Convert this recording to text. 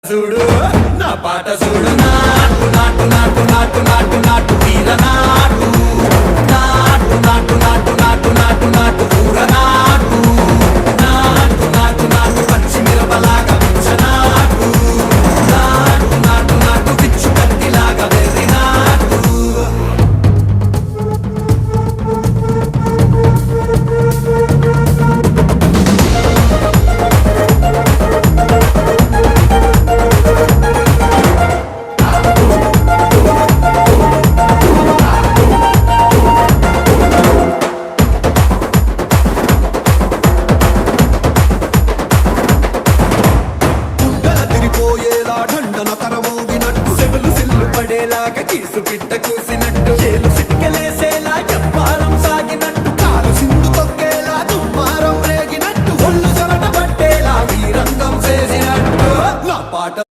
చూడు నా పాట చూడు నాటు నాటు నాటు నాటు నాటు నాటు వీర నాటు నాటు నాటు నాటు నాటు నాటు నాటు ఊర నాటు నాటు నాటు నాటు పచ్చి మిరపలాగా నాటు నాటు నాటు నాటు పిచ్చు కత్తిలాగా వెర్రి నాటు తిరిపోయేలా ఢండన తరమోగినట్టు సెవులు సిల్లు పడేలాగా కీసు పిట్ట కూసు